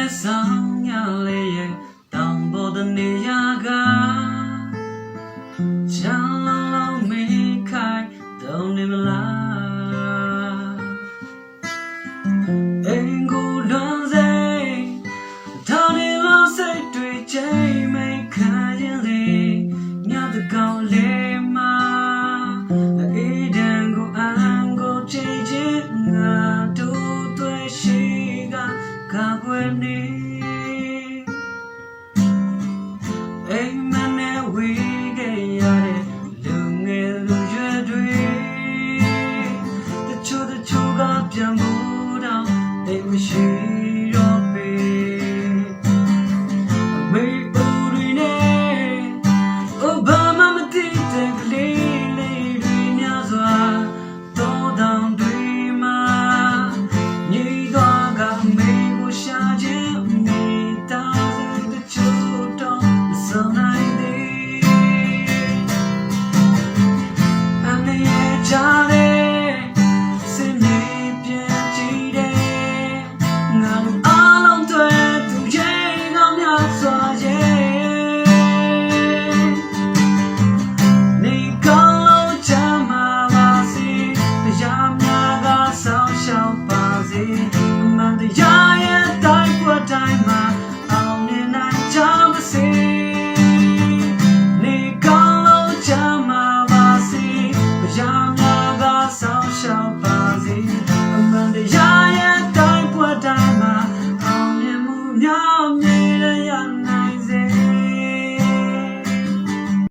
နဲ့ဆောင်ရလေရဲ့တောင်ပေါ်တဲ့နေရာကချမ်းလုံးလုံးမိခိုင်တုံးနေမလားအင်ကိုလွန်စေထောင်နေလို့စိတ်တွေချိန်မိခံရင်လေညတဲ့ကောင်းလေးမှာအေးဒံကိုအန်ကိုချိန်ချင်းငါတို့တွေ့ရှိကကွယ်နေအိမ်မနဲ့ဝေးခဲ့ရတဲ့လူငယ်လူရွယ်တွေတချို့ကပြန်